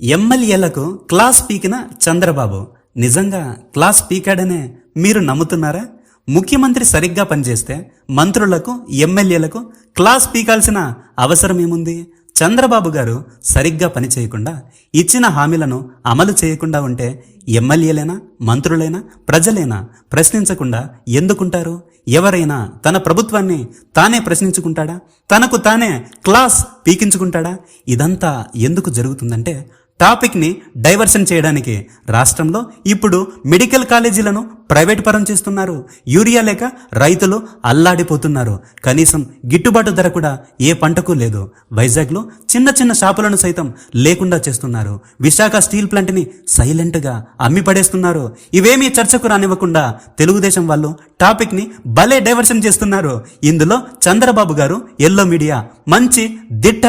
ఎమ్మెల్యేలకు క్లాస్ పీకిన చంద్రబాబు నిజంగా క్లాస్ పీకాడనే మీరు నమ్ముతున్నారా? ముఖ్యమంత్రి సరిగ్గా పనిచేస్తే మంత్రులకు ఎమ్మెల్యేలకు క్లాస్ పీకాల్సిన అవసరం ఏముంది? చంద్రబాబు గారు సరిగ్గా పని చేయకుండా ఇచ్చిన హామీలను అమలు చేయకుండా ఉంటే ఎమ్మెల్యేలైనా మంత్రులైనా ప్రజలైనా ప్రశ్నించకుండా ఎందుకుంటారు? ఎవరైనా తన ప్రభుత్వాన్ని తానే ప్రశ్నించుకుంటాడా? తనకు తానే క్లాస్ పీకించుకుంటాడా? ఇదంతా ఎందుకు జరుగుతుందంటే టాపిక్ని డైవర్షన్ చేయడానికి రాష్ట్రంలో ఇప్పుడు మెడికల్ కాలేజీలను ప్రైవేట్ పరం చేస్తున్నారు. యూరియా లేక రైతులు అల్లాడిపోతున్నారు. కనీసం గిట్టుబాటు ధర కూడా ఏ పంటకు లేదు. వైజాగ్లో చిన్న చిన్న షాపులను సైతం లేకుండా చేస్తున్నారు. విశాఖ స్టీల్ ప్లాంట్ని సైలెంట్గా అమ్మి పడేస్తున్నారు. ఇవేమీ చర్చకు రానివ్వకుండా తెలుగుదేశం వాళ్ళు టాపిక్ని భలే డైవర్షన్ చేస్తున్నారు. ఇందులో చంద్రబాబు గారు ఎల్లో మీడియా మంచి దిట్ట.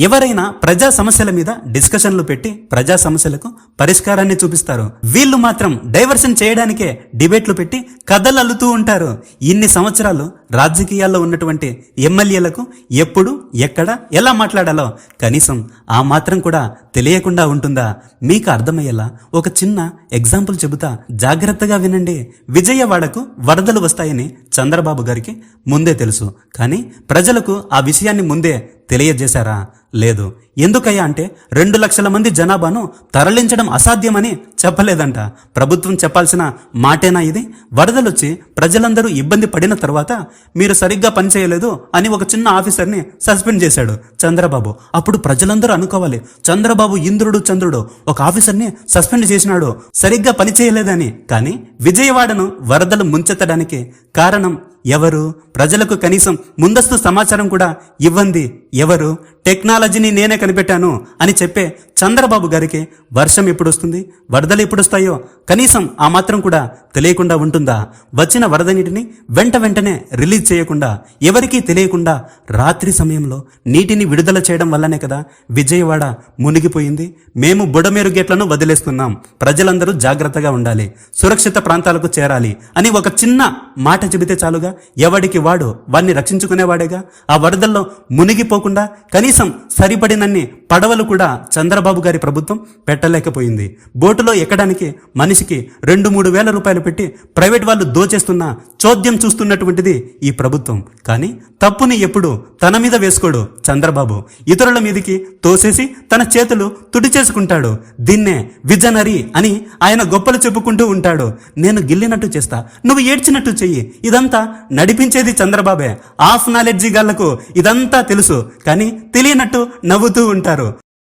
ఎవరైనా ప్రజా సమస్యల మీద డిస్కషన్లు పెట్టి ప్రజా సమస్యలకు పరిష్కారాన్ని చూపిస్తారు. వీళ్ళు మాత్రం డైవర్షన్ చేయడానికే డిబేట్లు పెట్టి కథలు అల్లుతూ ఉంటారు. ఇన్ని సంవత్సరాలు రాజకీయాల్లో ఉన్నటువంటి ఎమ్మెల్యేలకు ఎప్పుడు ఎక్కడ ఎలా మాట్లాడాలో కనీసం ఆ మాత్రం కూడా తెలియకుండా ఉంటుందా? మీకు అర్థమయ్యేలా ఒక చిన్న ఎగ్జాంపుల్ చెబుతా, జాగ్రత్తగా వినండి. విజయవాడకు వరదలు వస్తాయని చంద్రబాబు గారికి ముందే తెలుసు. కానీ ప్రజలకు ఆ విషయాన్ని ముందే తెలియజేశారా? లేదు. ఎందుకయ్యా అంటే 2 లక్షల మంది జనాభాను తరలించడం అసాధ్యమని చెప్పలేదంట. ప్రభుత్వం చెప్పాల్సిన మాటేనా ఇది? వరదలొచ్చి ప్రజలందరూ ఇబ్బంది పడిన తర్వాత మీరు సరిగ్గా పనిచేయలేదు అని ఒక చిన్న ఆఫీసర్ని సస్పెండ్ చేశాడు చంద్రబాబు. అప్పుడు ప్రజలందరూ అనుకోవాలి, చంద్రబాబు ఇంద్రుడు చంద్రుడు ఒక ఆఫీసర్ని సస్పెండ్ చేసినాడు సరిగ్గా పని చేయలేదని. కానీ విజయవాడను వరదలు ముంచెత్తడానికి కారణం ఎవరు? ప్రజలకు కనీసం ముందస్తు సమాచారం కూడా ఇవ్వండి ఎవరు? టెక్నాలజీని నేనే కనిపెట్టాను అని చెప్పే చంద్రబాబు గారికి వర్షం ఎప్పుడు వస్తుంది, వరదలు ఎప్పుడు వస్తాయో కనీసం ఆ మాత్రం కూడా తెలియకుండా ఉంటుందా? వచ్చిన వరద నీటిని వెంటనే రిలీజ్ చేయకుండా ఎవరికీ తెలియకుండా రాత్రి సమయంలో నీటిని విడుదల చేయడం వల్లనే కదా విజయవాడ మునిగిపోయింది. మేము బుడమేరు గేట్లను వదిలేస్తున్నాం, ప్రజలందరూ జాగ్రత్తగా ఉండాలి, సురక్షిత ప్రాంతాలకు చేరాలి అని ఒక చిన్న మాట చెబితే చాలుగా ఎవడికి వాడు వాడిని రక్షించుకునేవాడేగా. ఆ వరదల్లో మునిగిపోకుండా కనీసం సరిపడినన్ని పడవలు కూడా చంద్రబాబు గారి ప్రభుత్వం పెట్టలేకపోయింది. బోటులో ఎక్కడానికి మనిషికి 2-3 వేల రూపాయలు పెట్టి ప్రైవేట్ వాళ్ళు దోచేస్తున్న చోద్యం చూస్తున్నటువంటిది ఈ ప్రభుత్వం. కానీ తప్పుని ఎప్పుడు తన మీద వేసుకోడు చంద్రబాబు. ఇతరుల మీదికి తోసేసి తన చేతులు తుడి చేసుకుంటాడు. దీన్నే విజనరీ అని ఆయన గొప్పలు చెప్పుకుంటూ ఉంటాడు. నేను గిల్లినట్టు చేస్తా, నువ్వు ఏడ్చినట్టు చెయ్యి. ఇదంతా నడిపించేది చంద్రబాబే. ఆఫ్ నాలెడ్జీ గాళ్లకు ఇదంతా తెలుసు, కానీ తెలియనట్టు నవ్వుతూ ఉంటారు.